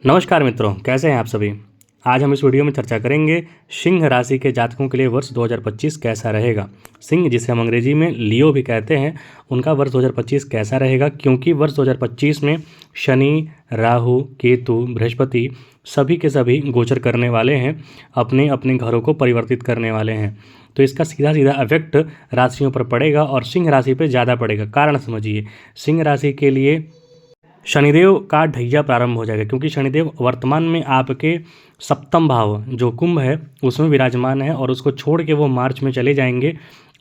नमस्कार मित्रों, कैसे हैं आप सभी। आज हम इस वीडियो में चर्चा करेंगे सिंह राशि के जातकों के लिए वर्ष 2025 कैसा रहेगा। सिंह, जिसे हम अंग्रेजी में लियो भी कहते हैं, उनका वर्ष 2025 कैसा रहेगा, क्योंकि वर्ष 2025 में शनि, राहु, केतु, बृहस्पति सभी के सभी गोचर करने वाले हैं, अपने अपने घरों को परिवर्तित करने वाले हैं। तो इसका सीधा सीधा इफेक्ट राशियों पर पड़ेगा और सिंह राशि पर ज़्यादा पड़ेगा। कारण समझिए, सिंह राशि के लिए शनिदेव का ढैया प्रारंभ हो जाएगा, क्योंकि शनिदेव वर्तमान में आपके सप्तम भाव जो कुंभ है उसमें विराजमान है और उसको छोड़ के वो मार्च में चले जाएंगे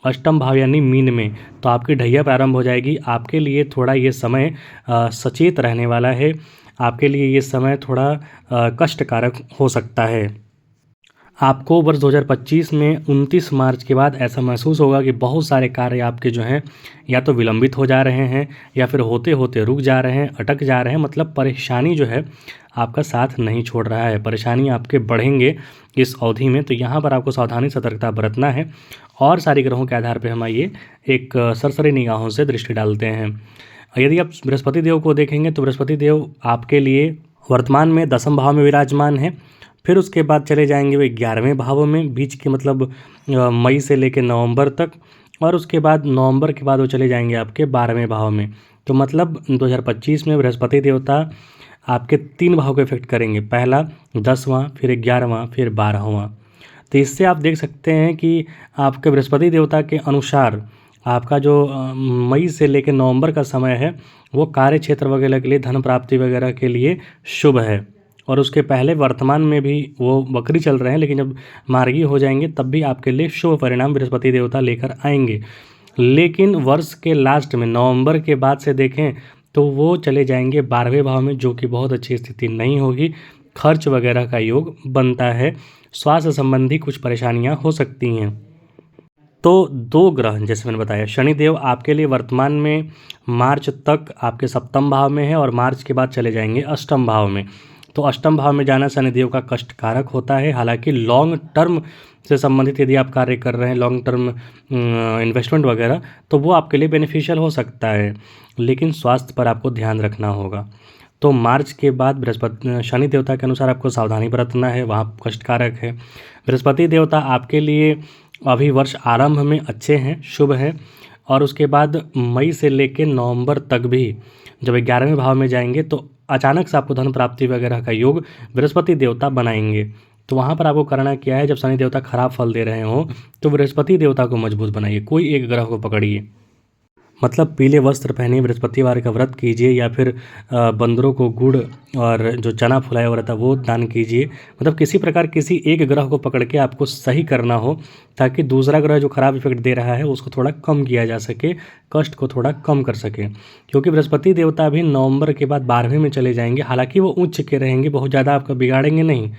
अष्टम भाव यानी मीन में। तो आपकी ढैया प्रारंभ हो जाएगी। आपके लिए थोड़ा ये समय सचेत रहने वाला है। आपके लिए ये समय थोड़ा कष्टकारक हो सकता है। आपको वर्ष 2025 में 29 मार्च के बाद ऐसा महसूस होगा कि बहुत सारे कार्य आपके जो हैं या तो विलंबित हो जा रहे हैं या फिर होते होते रुक जा रहे हैं, अटक जा रहे हैं। मतलब परेशानी जो है आपका साथ नहीं छोड़ रहा है, परेशानी आपके बढ़ेंगे इस अवधि में। तो यहाँ पर आपको सावधानी सतर्कता बरतना है। और सारे ग्रहों के आधार पर हम आइए एक सरसरी निगाहों से दृष्टि डालते हैं। यदि आप बृहस्पति देव को देखेंगे तो बृहस्पति देव आपके लिए वर्तमान में 10वें भाव में विराजमान है। फिर उसके बाद चले जाएंगे वे 11वें भाव में, बीच के मतलब मई से लेकर नवंबर तक। और उसके बाद नवंबर के बाद वो चले जाएंगे आपके 12वें भाव में। तो मतलब 2025 में बृहस्पति देवता आपके 3 भाव को इफेक्ट करेंगे, पहला 10वां, फिर 11वां, फिर 12वां। तो इससे आप देख सकते हैं कि आपके बृहस्पति देवता के अनुसार आपका जो मई से लेकर नवंबर का समय है वो कार्य क्षेत्र वगैरह के लिए, धन प्राप्ति वगैरह के लिए शुभ है। और उसके पहले वर्तमान में भी वो वक्री चल रहे हैं, लेकिन जब मार्गी हो जाएंगे तब भी आपके लिए शुभ परिणाम बृहस्पति देवता लेकर आएंगे। लेकिन वर्ष के लास्ट में नवंबर के बाद से देखें तो वो चले जाएंगे 12वें भाव में, जो कि बहुत अच्छी स्थिति नहीं होगी। खर्च वगैरह का योग बनता है, स्वास्थ्य संबंधी कुछ परेशानियां हो सकती हैं। तो 2 ग्रह जैसे मैंने बताया, शनिदेव आपके लिए वर्तमान में मार्च तक आपके सप्तम भाव में है और मार्च के बाद चले जाएंगे अष्टम भाव में। तो अष्टम भाव में जाना शनिदेव का कष्टकारक होता है। हालांकि लॉन्ग टर्म से संबंधित यदि आप कार्य कर रहे हैं, लॉन्ग टर्म इन्वेस्टमेंट वगैरह, तो वो आपके लिए बेनिफिशियल हो सकता है, लेकिन स्वास्थ्य पर आपको ध्यान रखना होगा। तो मार्च के बाद बृहस्पति शनि देवता के अनुसार आपको सावधानी बरतना है, वहाँ कष्टकारक है। बृहस्पति देवता आपके लिए अभी वर्ष आरंभ में अच्छे हैं, शुभ हैं। और उसके बाद मई से लेकर नवंबर तक भी जब 11वें भाव में जाएंगे तो अचानक से आपको धन प्राप्ति वगैरह का योग बृहस्पति देवता बनाएंगे। तो वहाँ पर आपको करना क्या है, जब शनि देवता खराब फल दे रहे हों तो बृहस्पति देवता को मजबूत बनाइए, कोई एक ग्रह को पकड़िए। मतलब पीले वस्त्र पहनिए, बृहस्पतिवार का व्रत कीजिए, या फिर बंदरों को गुड़ और जो चना फुलाया हुआ रहता है वो दान कीजिए। मतलब किसी प्रकार किसी एक ग्रह को पकड़ के आपको सही करना हो, ताकि दूसरा ग्रह जो खराब इफेक्ट दे रहा है उसको थोड़ा कम किया जा सके, कष्ट को थोड़ा कम कर सके। क्योंकि बृहस्पति देवता भी नवंबर के बाद 12वें में चले जाएंगे। हालांकि वो उच्च के रहेंगे, बहुत ज़्यादा आपका बिगाड़ेंगे नहीं।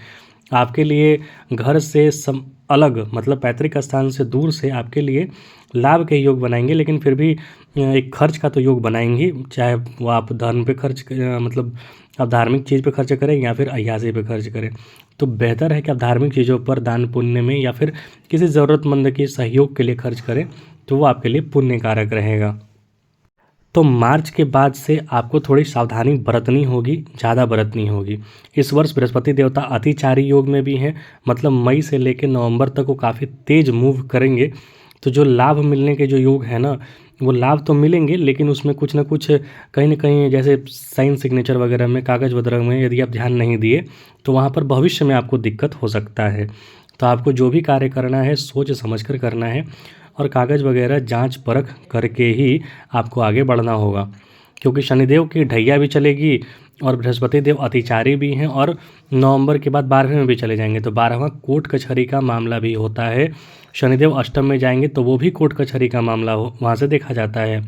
आपके लिए घर से अलग, मतलब पैतृक स्थान से दूर से आपके लिए लाभ के योग बनाएंगे, लेकिन फिर भी एक खर्च का तो योग बनाएंगे। चाहे वो आप धन पे खर्च मतलब आप धार्मिक चीज़ पे खर्च करें या फिर अय्यासी पे खर्च करें। तो बेहतर है कि आप धार्मिक चीज़ों पर दान पुण्य में या फिर किसी ज़रूरतमंद के सहयोग के लिए खर्च करें, तो वो आपके लिए पुण्य कारक रहेगा। तो मार्च के बाद से आपको थोड़ी सावधानी बरतनी होगी, ज़्यादा बरतनी होगी। इस वर्ष बृहस्पति देवता अतिचारी योग में भी हैं, मतलब मई से लेकर नवंबर तक वो काफ़ी तेज़ मूव करेंगे। तो जो लाभ मिलने के जो योग है ना, वो लाभ तो मिलेंगे, लेकिन उसमें कुछ ना कुछ कहीं ना कहीं जैसे साइन सिग्नेचर वगैरह में, कागज़ वगैरह में यदि आप ध्यान नहीं दिए तो वहाँ पर भविष्य में आपको दिक्कत हो सकता है। तो आपको जो भी कार्य करना है सोच समझ कर करना है, और कागज़ वगैरह जांच परख करके ही आपको आगे बढ़ना होगा। क्योंकि शनिदेव की ढैया भी चलेगी और बृहस्पति देव अतिचारी भी हैं, और नवंबर के बाद 12वें में भी चले जाएंगे। तो 12वां कोर्ट कचहरी का मामला भी होता है। शनिदेव अष्टम में जाएंगे तो वो भी कोर्ट कचहरी का मामला वहाँ से देखा जाता है।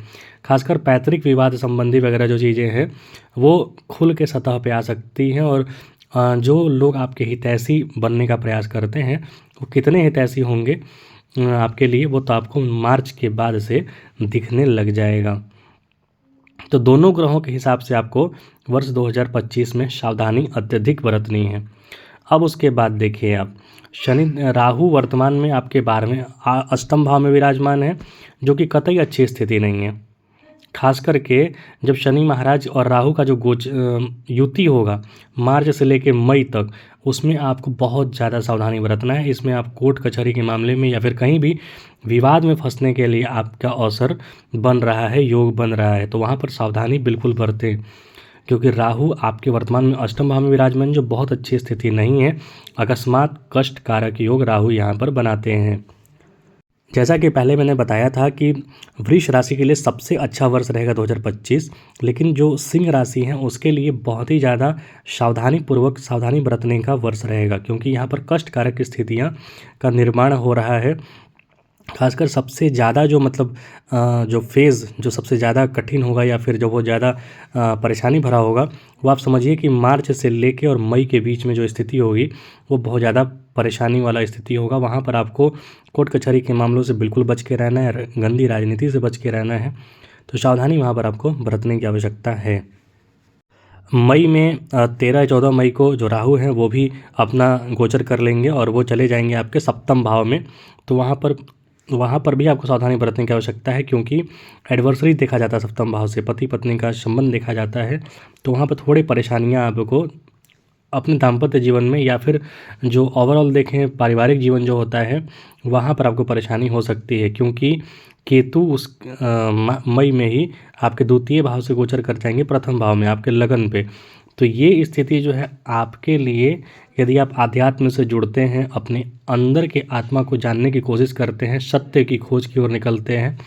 खासकर पैतृक विवाद संबंधी वगैरह जो चीज़ें हैं वो खुल के सतह पे आ सकती हैं। और जो लोग आपके हितैषी बनने का प्रयास करते हैं वो कितने हितैषी होंगे आपके लिए, वो तो आपको मार्च के बाद से दिखने लग जाएगा। तो दोनों ग्रहों के हिसाब से आपको वर्ष 2025 में सावधानी अत्यधिक बरतनी है। अब उसके बाद देखिए आप, शनि राहु वर्तमान में आपके 12वें अष्टम भाव में विराजमान है, जो कि कतई अच्छी स्थिति नहीं है। खास करके जब शनि महाराज और राहु का जो युति होगा मार्च से लेकर मई तक, उसमें आपको बहुत ज़्यादा सावधानी बरतना है। इसमें आप कोर्ट कचहरी के मामले में या फिर कहीं भी विवाद में फंसने के लिए आपका अवसर बन रहा है, योग बन रहा है, तो वहाँ पर सावधानी बिल्कुल बरतें, क्योंकि राहु आपके वर्तमान में अष्टम भाव में विराजमान, जो बहुत अच्छी स्थिति नहीं है। अकस्मात कष्ट कारक योग राहु यहाँ पर बनाते हैं। जैसा कि पहले मैंने बताया था कि वृष राशि के लिए सबसे अच्छा वर्ष रहेगा 2025, लेकिन जो सिंह राशि है उसके लिए बहुत ही ज़्यादा सावधानी बरतने का वर्ष रहेगा, क्योंकि यहाँ पर कष्ट कारक स्थितियाँ का निर्माण हो रहा है। खासकर सबसे ज़्यादा जो जो फेज़ जो सबसे ज़्यादा कठिन होगा या फिर जो बहुत ज़्यादा परेशानी भरा होगा, वो आप समझिए कि मार्च से लेके और मई के बीच में जो स्थिति होगी वो बहुत ज़्यादा परेशानी वाला स्थिति होगा। वहाँ पर आपको कोर्ट कचहरी के मामलों से बिल्कुल बच के रहना है, गंदी राजनीति से बच के रहना है, तो सावधानी वहाँ पर आपको बरतने की आवश्यकता है। मई में 13-14 मई को जो राहु हैं वो भी अपना गोचर कर लेंगे और वो चले जाएंगे आपके सप्तम भाव में, तो वहाँ पर भी आपको सावधानी बरतने की आवश्यकता है, क्योंकि एडवर्सरी देखा जाता है सप्तम भाव से, पति पत्नी का संबंध देखा जाता है, तो वहाँ पर थोड़ी परेशानियाँ आपको अपने दाम्पत्य जीवन में या फिर जो ओवरऑल देखें पारिवारिक जीवन जो होता है वहाँ पर आपको परेशानी हो सकती है, क्योंकि केतु उस मई में ही आपके द्वितीय भाव से गोचर कर जाएंगे प्रथम भाव में आपके लगन पे। तो ये स्थिति जो है आपके लिए, यदि आप आध्यात्म से जुड़ते हैं, अपने अंदर के आत्मा को जानने की कोशिश करते हैं, सत्य की खोज की ओर निकलते हैं,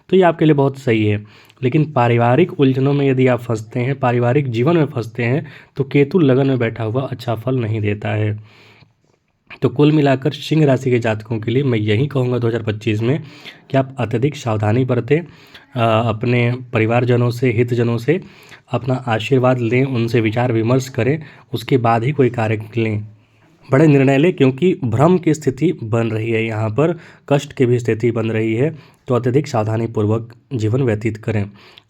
तो ये आपके लिए बहुत सही है। लेकिन पारिवारिक उलझनों में यदि आप फंसते हैं, पारिवारिक जीवन में फंसते हैं, तो केतु लगन में बैठा हुआ अच्छा फल नहीं देता है। तो कुल मिलाकर सिंह राशि के जातकों के लिए मैं यही कहूँगा 2025 में कि आप अत्यधिक सावधानी बरतें, अपने परिवारजनों से, हितजनों से अपना आशीर्वाद लें, उनसे विचार विमर्श करें, उसके बाद ही कोई कार्य लें, बड़े निर्णय लें, क्योंकि भ्रम की स्थिति बन रही है, यहाँ पर कष्ट की भी स्थिति बन रही है। तो अत्यधिक सावधानीपूर्वक जीवन व्यतीत करें,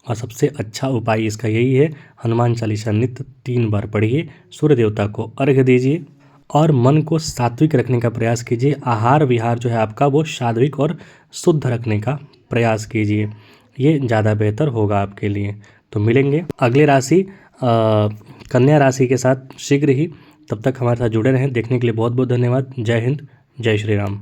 और सबसे अच्छा उपाय इसका यही है, हनुमान चालीसा नित्य 3 बार पढ़िए, सूर्य देवता को अर्घ्य दीजिए और मन को सात्विक रखने का प्रयास कीजिए। आहार विहार जो है आपका वो सात्विक और शुद्ध रखने का प्रयास कीजिए, ये ज़्यादा बेहतर होगा आपके लिए। तो मिलेंगे अगले राशि कन्या राशि के साथ शीघ्र ही, तब तक हमारे साथ जुड़े रहें। देखने के लिए बहुत बहुत धन्यवाद। जय हिंद, जय श्री राम।